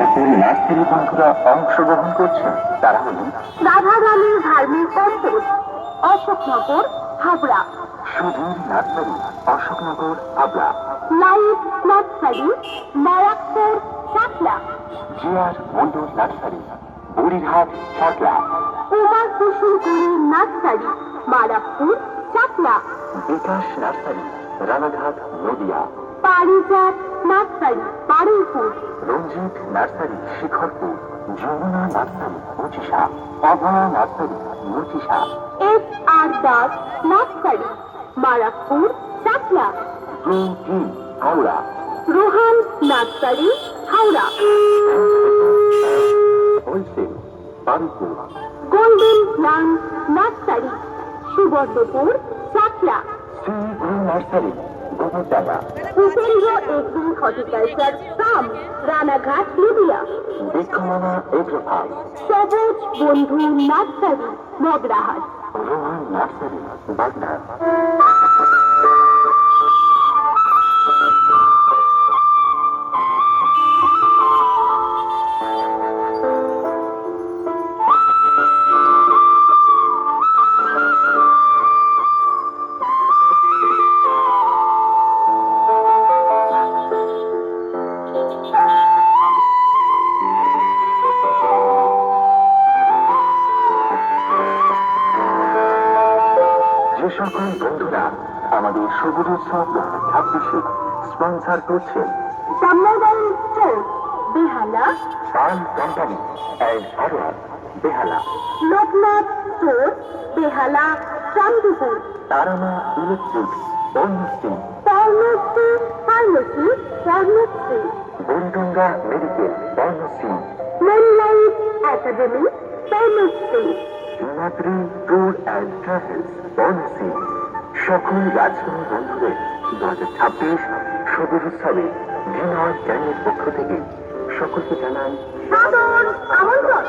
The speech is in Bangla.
সকল নার্সারি বন্ধুরা অংশগ্রহণ করছেন তারা হলেন রাধারানীর ধার্মিক কর্তব্য, Ashoknagar, Habra. Sudhir nursery, Ashoknagar, Habra. Life nursery, Barrackpore, Chakla. G R Mandal nursery, Burirhat, Chakla. Uma Kusumpuri nursery, Marapur, Chakla. Bikash nursery, Ranaghat, Nadia. Parijat nursery, Baruipur. Ranjit nursery, Shikharpur. Jamuna nursery, Muchisha. Abhaya nursery, Muchisha. S R Das nursery, Marapur, Chakla. T Howrah. Rohan nursery, Howrah. Wholesale, Baruipur. Golden plant nursery, Subarnapur, Chakla. Shri Guru nursery, Gobardanga. Upendra agri horticulture farm, Ranaghat, Nadia. Brikshamala agro farm. সবুজ বন্ধু নার্সারি, মগরাহাট। রোহান নার্সারি, বাগদা। যে সকল বন্ধুরা আমাদের সবুজ উৎসব 2026 স্পন্সর করছেন সামনাদান store, Behala. Paan company and hardware, Behala. Loknath store, Behala, Chandpur. Tarama electric, Banashree. Pharmacy, pharmacy, pharmacy. Buriganga medical, Banashree. Moonlight academy, pharmacy. Himadri tour and travels, Banashree. সকল রাজধানী বন্ধুদের 2026 সবুজ উৎসবে গ্রিন হাউস চ্যানেলের পক্ষ থেকে সকলকে জানাই সাদর আমন্ত্রণ।